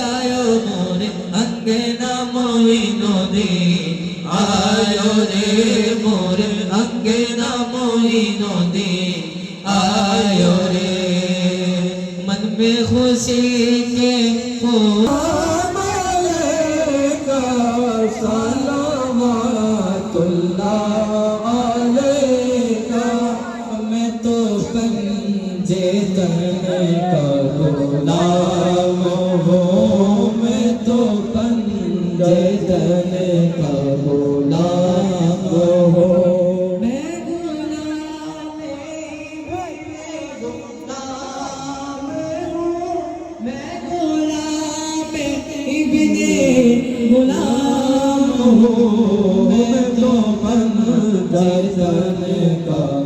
आयो मोरे अंगना मोइनुद्दीन आयो रे मोरे अंगना मोइनुद्दीन आयो रे मन में खुशी के फूल सलावतुल्लाह अलैका मैं तो पंजे तने का गुलाम हूँ मैं तो पंजे तने का गुलाम हूँ मैं गुलाम हूँ मैं गुलाम इब्ने गुलाम हूँ मैं तो पंजे तने का